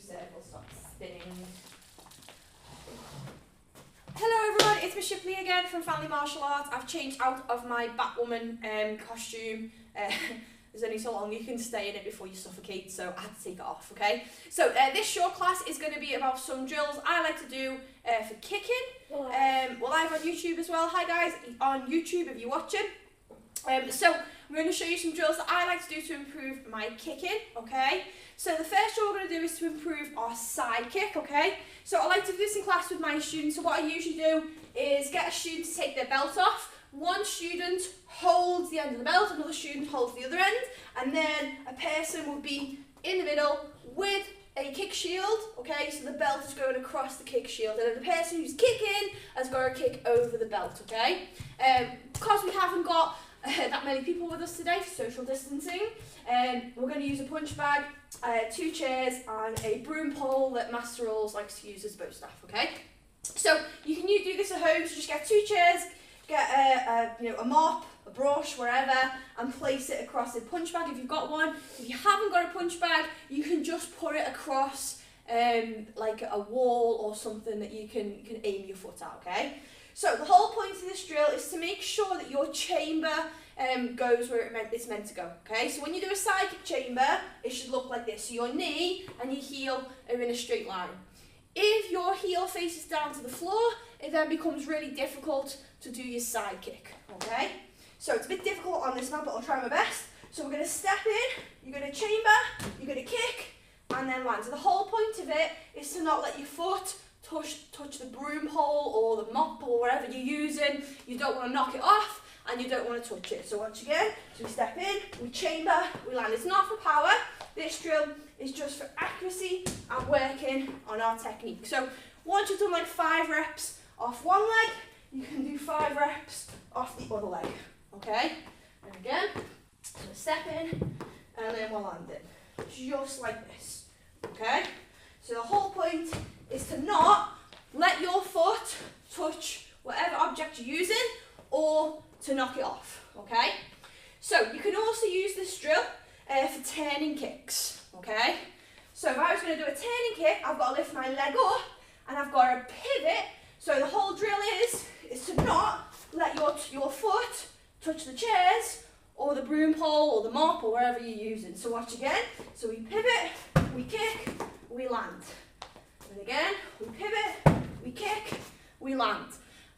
circle stop spinning. Hello everyone, it's Miss Shipley again from Family Martial Arts. I've changed out of my Batwoman costume. There's only so long you can stay in it before you suffocate, so I had to take it off, okay? So this short class is going to be about some drills I like to do for kicking. We're live on YouTube as well. Hi guys, on YouTube if you're watching. So I'm going to show you some drills that I like to do to improve my kicking, okay? So the first drill we're going to do is to improve our side kick, okay? So I like to do this in class with my students. So what I usually do is get a student to take their belt off. One student holds the end of the belt, another student holds the other end, and then a person will be in the middle with a kick shield, okay? So the belt is going across the kick shield, and then the person who's kicking has got to kick over the belt, okay? Because we haven't got that many people with us today for social distancing, we're going to use a punch bag, 2 chairs and a broom pole that Master Rolls likes to use as bow staff, okay? So you can do this at home, so just get 2 chairs, get a mop, a brush, wherever, and place it across a punch bag if you've got one. If you haven't got a punch bag, you can just put it across like a wall or something that you can aim your foot at, okay? So the whole point of this drill is to make sure that your chamber goes where it's meant to go, okay? So when you do a side kick chamber, it should look like this. So your knee and your heel are in a straight line. If your heel faces down to the floor, it then becomes really difficult to do your side kick, okay? So it's a bit difficult on this one, but I'll try my best. So we're going to step in, you're going to chamber, you're going to kick, and then land. So the whole point of it is to not let your foot touch the broom pole or the mop or whatever you're using. You don't want to knock it off and you don't want to touch it. So once again, so we step in, we chamber, we land. It's not for power. This drill is just for accuracy and working on our technique. So once you've done like 5 reps off one leg, you can do 5 reps off the other leg. Okay? And again, so step in and then we'll land it. Just like this. Okay? So the whole point is to not let your foot touch whatever object you're using or to knock it off, okay? So you can also use this drill for turning kicks, okay? So if I was going to do a turning kick, I've got to lift my leg up and I've got to pivot. So the whole drill is to not let your foot touch the chairs or the broom pole or the mop or wherever you're using. So watch again. So we pivot, we kick, we land. And again, we pivot, we kick, we land.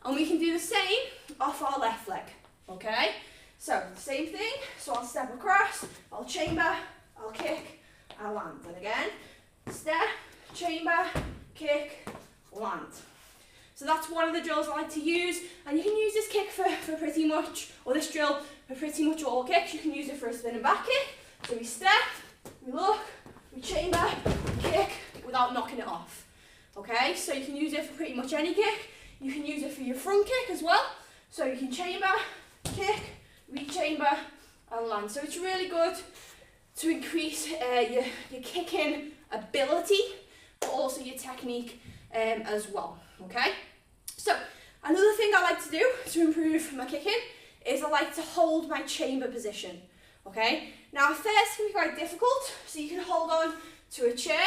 And we can do the same off our left leg, okay? So, same thing, so I'll step across, I'll chamber, I'll kick, I'll land. And again, step, chamber, kick, land. So that's one of the drills I like to use, and you can use this kick for pretty much, or this drill for pretty much all kicks. You can use it for a spinning back kick. So we step, we look, we chamber, kick, without knocking it off. Okay, so you can use it for pretty much any kick. You can use it for your front kick as well. So you can chamber, kick, re-chamber and land. So it's really good to increase your kicking ability, but also your technique as well. Okay, so another thing I like to do to improve my kicking is I like to hold my chamber position. Okay, now at first it can be quite difficult, so you can hold on to a chair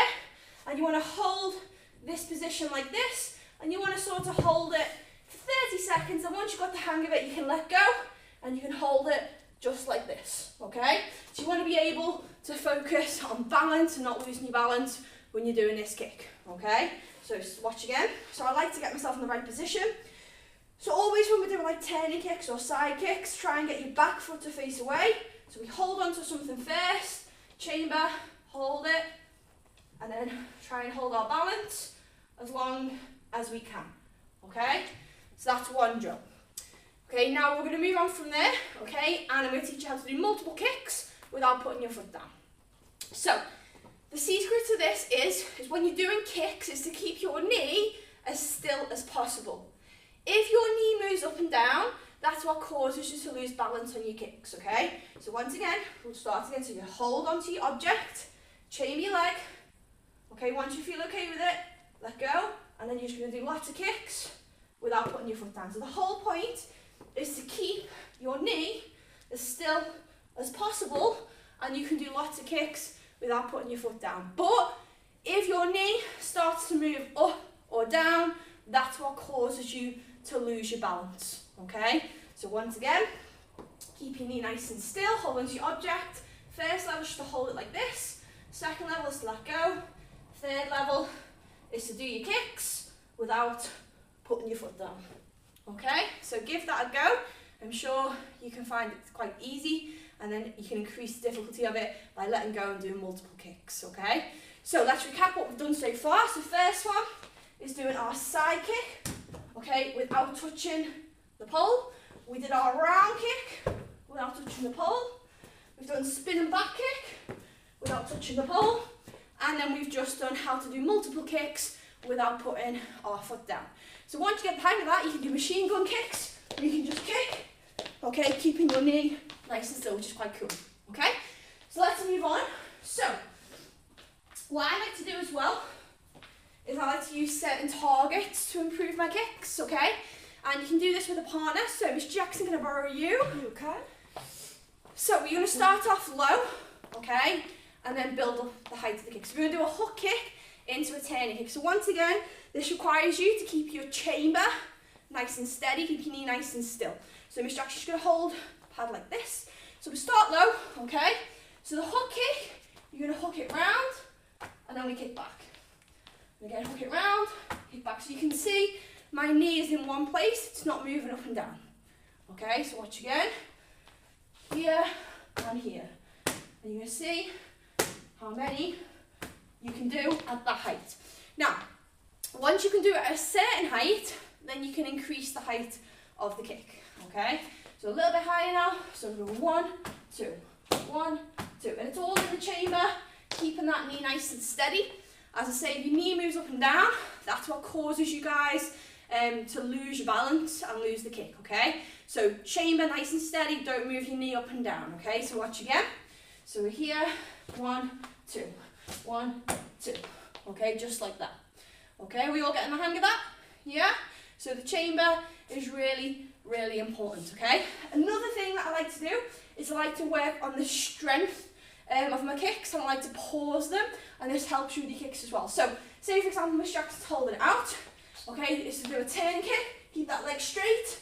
and you want to hold this position like this, and you want to sort of hold it for 30 seconds, and once you've got the hang of it, you can let go and you can hold it just like this, okay? So you want to be able to focus on balance and not losing your balance when you're doing this kick, okay? So just watch again. So I like to get myself in the right position. So always when we're doing like turning kicks or side kicks, try and get your back foot to face away. So we hold on to something first, chamber, hold it, and then try and hold our balance as long as we can, okay? So that's one drill. Okay, now we're going to move on from there, okay? And I'm going to teach you how to do multiple kicks without putting your foot down. So, the secret to this is when you're doing kicks, is to keep your knee as still as possible. If your knee moves up and down, that's what causes you to lose balance on your kicks, okay? So once again, we'll start again. So you hold onto your object, chamber your leg. Okay, once you feel okay with it, let go, and then you're just going to do lots of kicks without putting your foot down. So the whole point is to keep your knee as still as possible, and you can do lots of kicks without putting your foot down. But if your knee move up or down, that's what causes you to lose your balance, okay? So once again, keep your knee nice and still, hold onto your object. First level is to hold it like this. Second level is to let go. Third level is to do your kicks without putting your foot down, okay? So give that a go. I'm sure you can find it quite easy, and then you can increase the difficulty of it by letting go and doing multiple kicks, okay? So let's recap what we've done so far. So first one is doing our side kick, okay, without touching the pole. We did our round kick without touching the pole. We've done spinning back kick without touching the pole. And then we've just done how to do multiple kicks without putting our foot down. So once you get the hang of that, you can do machine gun kicks, or you can just kick, okay, keeping your knee nice and still, which is quite cool, okay? So let's move on. So, what I like to do as well is I like to use certain targets to improve my kicks, okay? And you can do this with a partner. So Miss Jackson, can I borrow you? Okay. So we're going to start off low, okay? And then build up the height of the kick. So we're going to do a hook kick into a turning kick. So once again, this requires you to keep your chamber nice and steady, keep your knee nice and still. So Miss Jackson's going to hold the pad like this. So we start low, okay? So the hook kick, you're going to hook it round, and then we kick back. And again, hook it round, kick back. So you can see my knee is in one place, it's not moving up and down. Okay, so watch again. Here and here. And you're going to see how many you can do at that height. Now, once you can do it at a certain height, then you can increase the height of the kick. Okay, so a little bit higher now. So we're going 1, 2, 1, 2. And it's all in the chamber, keeping that knee nice and steady. As I say, if your knee moves up and down, that's what causes you guys to lose your balance and lose the kick, okay? So chamber nice and steady, don't move your knee up and down, okay? So watch again. So we're here, 1, 2, 1, 2, okay? Just like that. Okay, we all getting the hang of that? Yeah? So the chamber is really, really important, okay? Another thing that I like to do is I like to work on the strength of my kicks, and I like to pause them, and this helps you with your kicks as well. So, say for example, Miss Jackson's holding it out, okay, is to do a turn kick, keep that leg straight,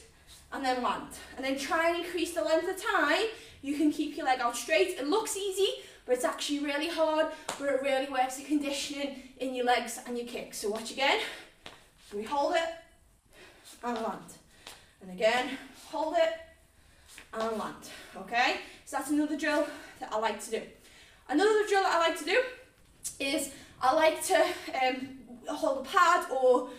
and then land. And then try and increase the length of time you can keep your leg out straight. It looks easy, but it's actually really hard, but it really works the conditioning in your legs and your kicks. So watch again. So we hold it, and land. And again, hold it, and land, okay? So that's another drill that I like to do. Another drill that I like to do is I like to hold a pad or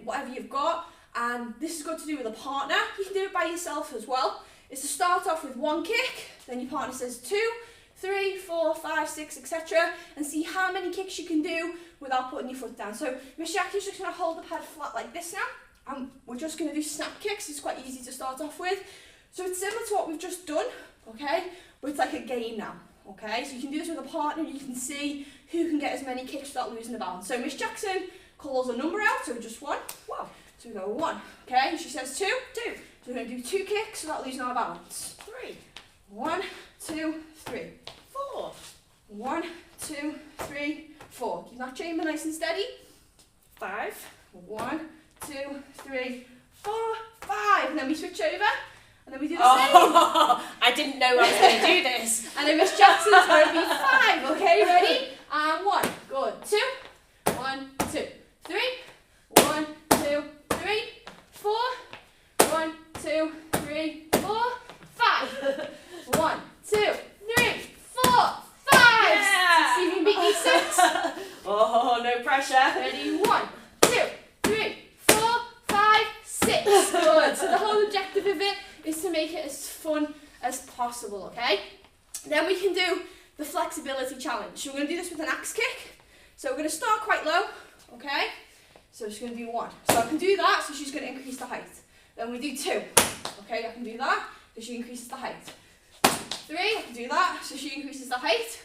whatever you've got, and this is good to do with a partner. You can do it by yourself as well. It's to start off with 1 kick, then your partner says 2, 3, 4, 5, 6, etc. and see how many kicks you can do without putting your foot down. So Miss Jackie's just going to hold the pad flat like this now, and we're just going to do snap kicks. It's quite easy to start off with. So it's similar to what we've just done, okay, but it's like a game now. Okay, so you can do this with a partner, you can see who can get as many kicks without losing the balance. So Miss Jackson calls a number out, so just 1. Wow. So we go 1, okay, she says 2, 2. So we're going to do 2 kicks without losing our balance. 3. 1, 2, 3. 4. 1, 2, 3, 4. Keep that chamber nice and steady. 5. 1, 2, 3, 4, 5. And then we switch over. And then we do the same. I didn't know I was going to do this. And then Miss Jackson's going to be 5. Okay, ready? And 1. Good. 2. 1, 2, 3. 1, 2, 3. 4. 1, 2, 3, 4. 5. 1, 2, 3, 4, 5. Yeah. See me beat 6. Oh, no pressure. Ready? 1, 2, 3, 4, 5, 6. Good. So the whole objective of it is to make it as fun as possible, okay? Then we can do the flexibility challenge. So we're going to do this with an axe kick. So we're going to start quite low, okay? So she's going to do 1. So I can do that, so she's going to increase the height. Then we do 2. Okay, I can do that, so she increases the height. 3, I can do that, so she increases the height.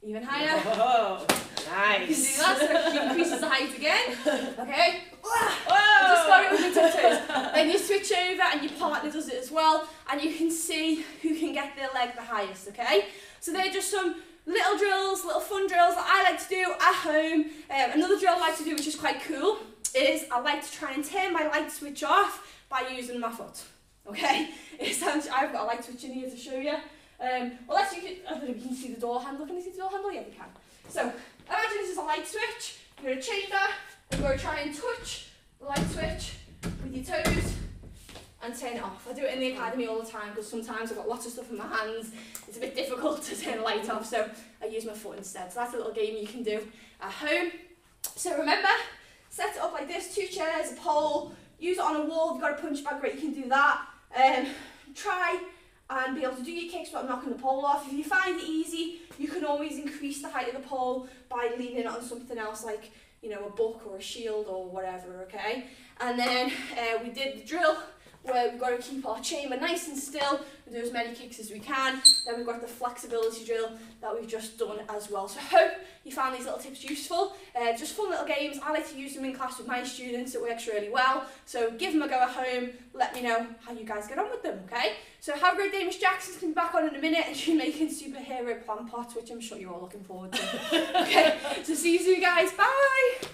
Even higher. Oh, nice. You can do that, so she increases the height again. Okay? Whoa. Just got it with your toes. Then you switch over and your partner does it as well, and you can see who can get their leg the highest, okay? So they're just some little drills, little fun drills that I like to do at home. Another drill I like to do, which is quite cool, is I like to try and turn my light switch off by using my foot. Okay, I've got a light switch in here to show you. I don't know if you can see the door handle. Can you see the door handle? Yeah, you can. So imagine this is a light switch. You're going to change that, and you're going to try and touch the light switch with your toes and turn it off. I do it in the academy all the time because sometimes I've got lots of stuff in my hands. It's a bit difficult to turn the light off, so I use my foot instead. So that's a little game you can do at home. So remember, set it up like this, 2 chairs, a pole, use it on a wall. If you've got a punch bag, great, you can do that. Try and be able to do your kicks without knocking the pole off. If you find it easy, you can always increase the height of the pole by leaning on something else like, you know, a book or a shield or whatever, okay? And then we did the drill where we've got to keep our chamber nice and still and do as many kicks as we can. Then we've got the flexibility drill that we've just done as well. So I hope you found these little tips useful. Just fun little games. I like to use them in class with my students. It works really well. So give them a go at home. Let me know how you guys get on with them, okay? So have a great day. Miss Jackson's coming back on in a minute and she's making superhero plant pots, which I'm sure you're all looking forward to. Okay, so see you soon, guys. Bye!